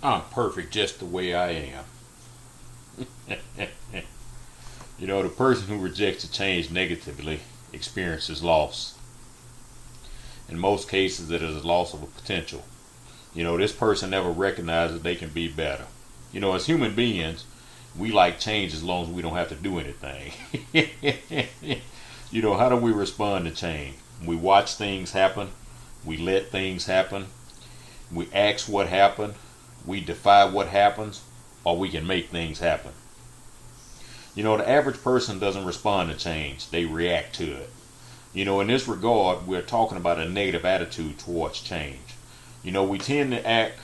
I'm perfect just the way I am. The person who rejects a change negatively experiences loss. In most cases, it is a loss of a potential. This person never recognizes they can be better. As human beings, we like change as long as we don't have to do anything. How do we respond to change? We watch things happen. We let things happen. We ask what happened. We defy what happens, or we can make things happen. The average person doesn't respond to change. They react to it. In this regard, we're talking about a negative attitude towards change. We tend to act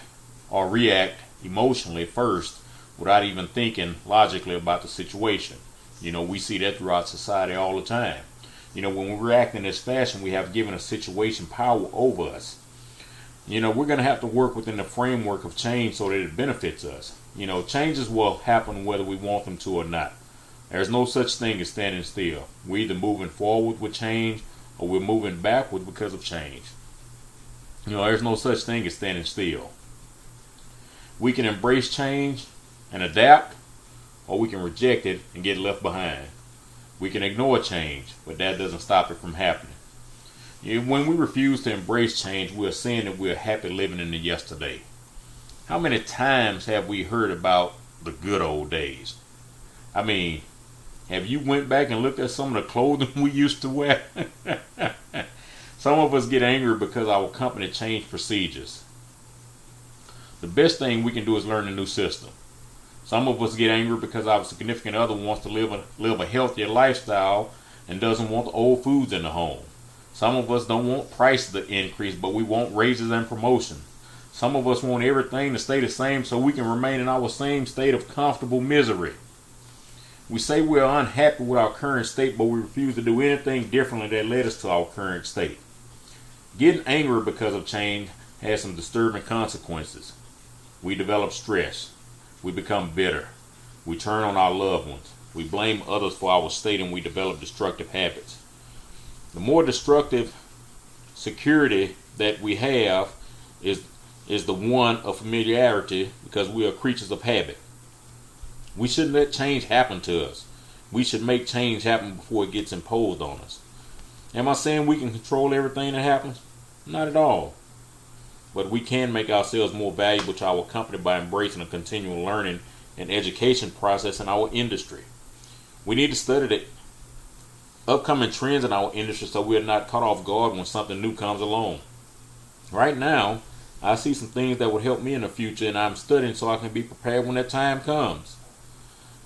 or react emotionally first without even thinking logically about the situation. We see that throughout society all the time. When we react in this fashion, we have given a situation power over us. We're going to have to work within the framework of change so that it benefits us. Changes will happen whether we want them to or not. There's no such thing as standing still. We're either moving forward with change or we're moving backward because of change. There's no such thing as standing still. We can embrace change and adapt, or we can reject it and get left behind. We can ignore change, but that doesn't stop it from happening. When we refuse to embrace change, we're saying that we're happy living in the yesterday. How many times have we heard about the good old days? Have you went back and looked at some of the clothing we used to wear? Some of us get angry because our company changed procedures. The best thing we can do is learn a new system. Some of us get angry because our significant other wants to live a healthier lifestyle and doesn't want the old foods in the home. Some of us don't want prices to increase, but we want raises and promotion. Some of us want everything to stay the same so we can remain in our same state of comfortable misery. We say we're unhappy with our current state, but we refuse to do anything differently that led us to our current state. Getting angry because of change has some disturbing consequences. We develop stress. We become bitter. We turn on our loved ones. We blame others for our state, and we develop destructive habits. The more destructive security that we have is the one of familiarity, because we are creatures of habit. We shouldn't let change happen to us. We should make change happen before it gets imposed on us. Am I saying we can control everything that happens? Not at all. But we can make ourselves more valuable to our company by embracing a continual learning and education process in our industry. We need to study the upcoming trends in our industry so we're not caught off guard when something new comes along. Right now, I see some things that would help me in the future, and I'm studying so I can be prepared when that time comes.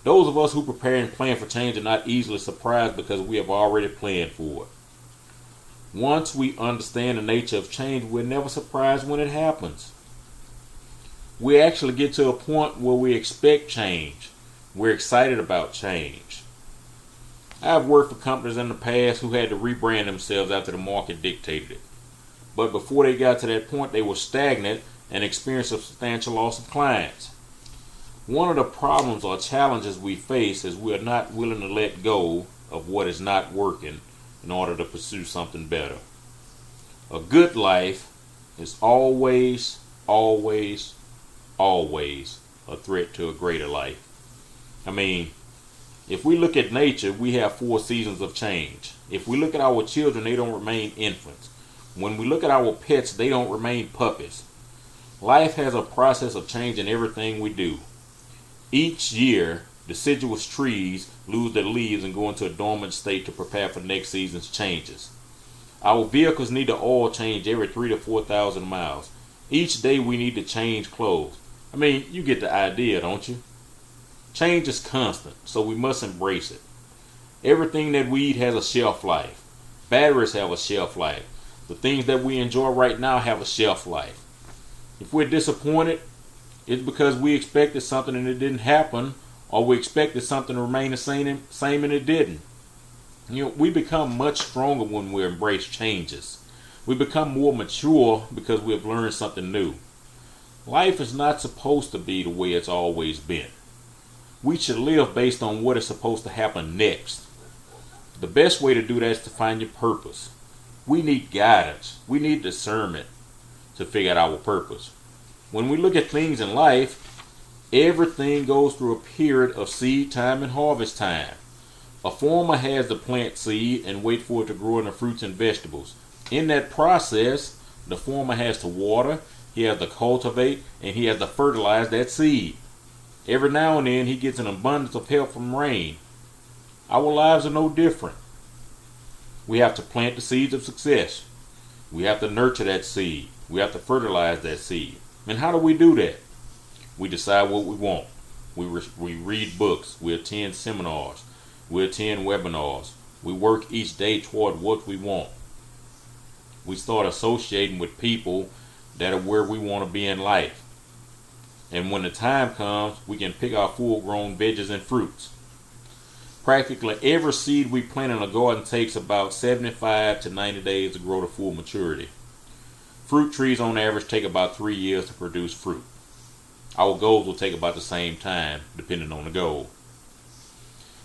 Those of us who prepare and plan for change are not easily surprised because we have already planned for it. Once we understand the nature of change, we're never surprised when it happens. We actually get to a point where we expect change. We're excited about change. I've worked for companies in the past who had to rebrand themselves after the market dictated it. But before they got to that point, they were stagnant and experienced a substantial loss of clients. One of the problems or challenges we face is we are not willing to let go of what is not working in order to pursue something better. A good life is always, always, always a threat to a greater life. If we look at nature, we have 4 seasons of change. If we look at our children, they don't remain infants. When we look at our pets, they don't remain puppies. Life has a process of change in everything we do. Each year, deciduous trees lose their leaves and go into a dormant state to prepare for next season's changes. Our vehicles need to oil change every 3,000 to 4,000 miles. Each day we need to change clothes. You get the idea, don't you? Change is constant, so we must embrace it. Everything that we eat has a shelf life. Batteries have a shelf life. The things that we enjoy right now have a shelf life. If we're disappointed, it's because we expected something and it didn't happen, or we expected something to remain the same and it didn't. We become much stronger when we embrace changes. We become more mature because we have learned something new. Life is not supposed to be the way it's always been. We should live based on what is supposed to happen next. The best way to do that is to find your purpose. We need guidance. We need discernment to figure out our purpose. When we look at things in life, everything goes through a period of seed time and harvest time. A farmer has to plant seed and wait for it to grow into fruits and vegetables. In that process, the farmer has to water, he has to cultivate, and he has to fertilize that seed. Every now and then he gets an abundance of help from rain. Our lives are no different. We have to plant the seeds of success. We have to nurture that seed. We have to fertilize that seed. And how do we do that? We decide what we want. We read books. We attend seminars. We attend webinars. We work each day toward what we want. We start associating with people that are where we want to be in life. And when the time comes, we can pick our full-grown veggies and fruits. Practically every seed we plant in a garden takes about 75 to 90 days to grow to full maturity. Fruit trees on average take about 3 years to produce fruit. Our goals will take about the same time, depending on the goal.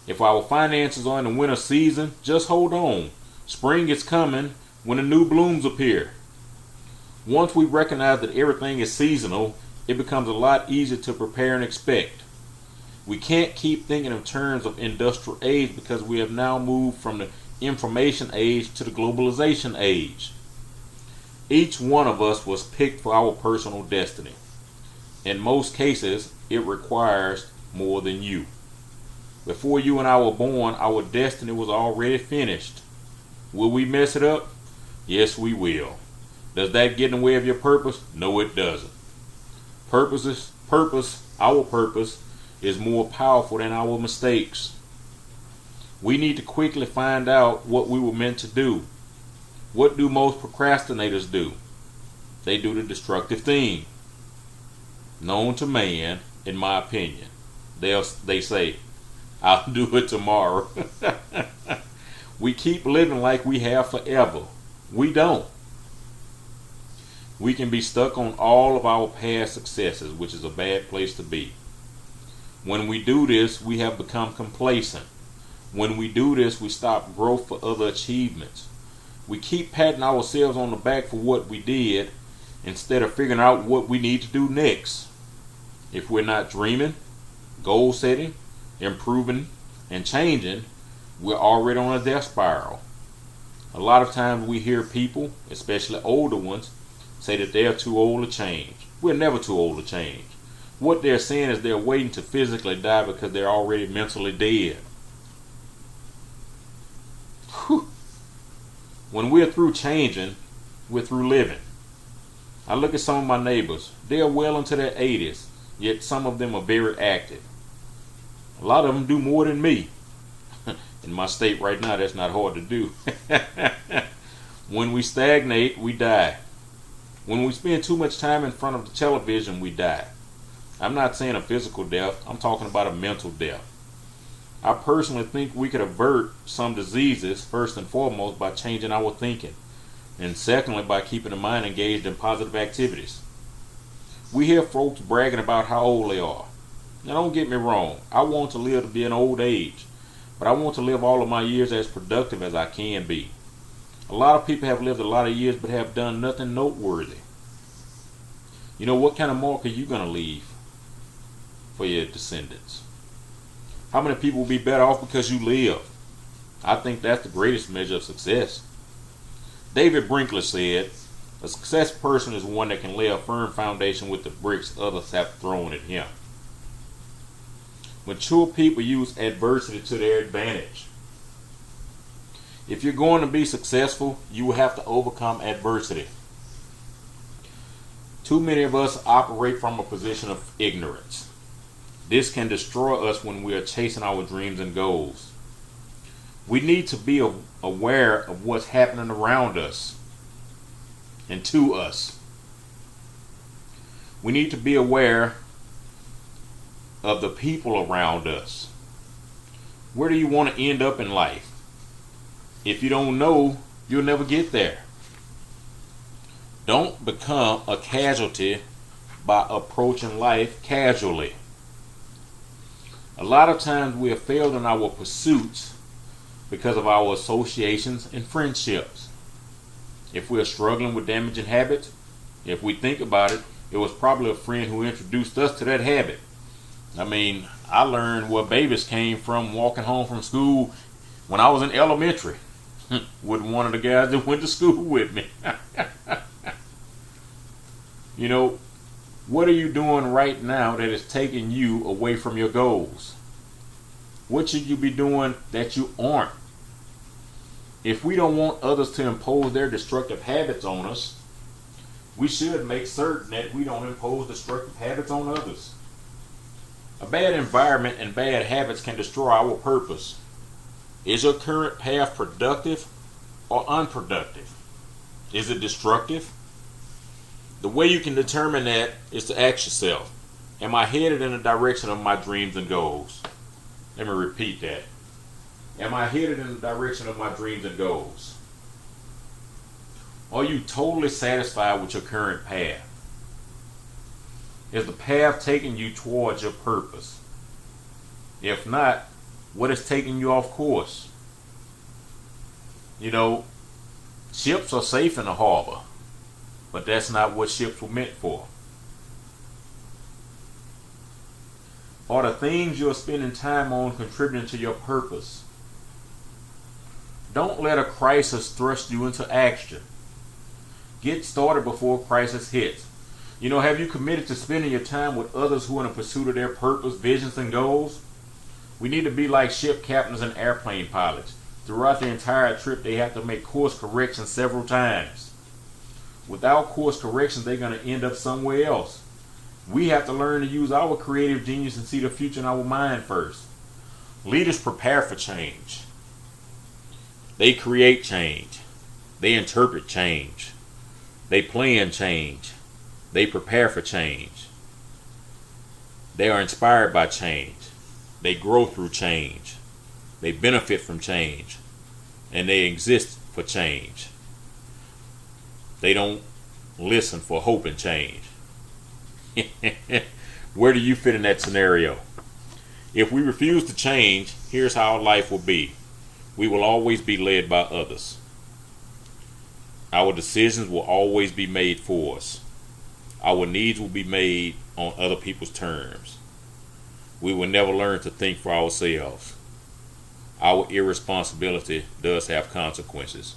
If our finances are in the winter season, just hold on. Spring is coming when the new blooms appear. Once we recognize that everything is seasonal, it becomes a lot easier to prepare and expect. We can't keep thinking in terms of industrial age because we have now moved from the information age to the globalization age. Each one of us was picked for our personal destiny. In most cases, it requires more than you. Before you and I were born, our destiny was already finished. Will we mess it up? Yes, we will. Does that get in the way of your purpose? No, it doesn't. Our purpose is more powerful than our mistakes. We need to quickly find out what we were meant to do. What do most procrastinators do? They do the destructive thing. Known to man, in my opinion. They say, I'll do it tomorrow. We keep living like we have forever. We don't. We can be stuck on all of our past successes, which is a bad place to be. When we do this, we have become complacent. When we do this, we stop growth for other achievements. We keep patting ourselves on the back for what we did instead of figuring out what we need to do next. If we're not dreaming, goal setting, improving, and changing, we're already on a death spiral. A lot of times we hear people, especially older ones, say that they're too old to change. We're never too old to change. What they're saying is they're waiting to physically die because they're already mentally dead. Whew. When we're through changing, we're through living. I look at some of my neighbors. They're well into their 80s, yet some of them are very active. A lot of them do more than me. In my state right now, that's not hard to do. When we stagnate, we die. When we spend too much time in front of the television, we die. I'm not saying a physical death, I'm talking about a mental death. I personally think we could avert some diseases, first and foremost, by changing our thinking, and secondly, by keeping the mind engaged in positive activities. We hear folks bragging about how old they are. Now don't get me wrong, I want to live to be an old age, but I want to live all of my years as productive as I can be. A lot of people have lived a lot of years but have done nothing noteworthy. You know, what kind of mark are you going to leave for your descendants? How many people will be better off because you live? I think that's the greatest measure of success. David Brinkley said, a successful person is one that can lay a firm foundation with the bricks others have thrown at him. Mature people use adversity to their advantage. If you're going to be successful, you will have to overcome adversity. Too many of us operate from a position of ignorance. This can destroy us when we are chasing our dreams and goals. We need to be aware of what's happening around us and to us. We need to be aware of the people around us. Where do you want to end up in life? If you don't know, you'll never get there. Don't become a casualty by approaching life casually. A lot of times we have failed in our pursuits because of our associations and friendships. If we're struggling with damaging habits, if we think about it, It was probably a friend who introduced us to that habit. I mean, I learned where babies came from walking home from school when I was in elementary with one of the guys that went to school with me. You know, what are you doing right now that is taking you away from your goals? What should you be doing that you aren't? If we don't want others to impose their destructive habits on us, we should make certain that we don't impose destructive habits on others. A bad environment and bad habits can destroy our purpose. Is your current path productive or unproductive? Is it destructive? The way you can determine that is to ask yourself, am I headed in the direction of my dreams and goals? Let me repeat that. Am I headed in the direction of my dreams and goals? Are you totally satisfied with your current path? Is the path taking you towards your purpose? If not, what is taking you off course? You know, ships are safe in the harbor, but that's not what ships were meant for. Are the things you're spending time on contributing to your purpose? Don't let a crisis thrust you into action. Get started before a crisis hits. You know, have you committed to spending your time with others who are in pursuit of their purpose, visions, and goals? We need to be like ship captains and airplane pilots. Throughout the entire trip, they have to make course corrections several times. Without course corrections, they're going to end up somewhere else. We have to learn to use our creative genius and see the future in our mind first. Leaders prepare for change. They create change. They interpret change. They plan change. They prepare for change. They are inspired by change. They grow through change. They benefit from change. And they exist for change. They don't listen for hope and change. Where do you fit in that scenario? If we refuse to change, here's how our life will be. We will always be led by others. Our decisions will always be made for us. Our needs will be made on other people's terms. We will never learn to think for ourselves. Our irresponsibility does have consequences.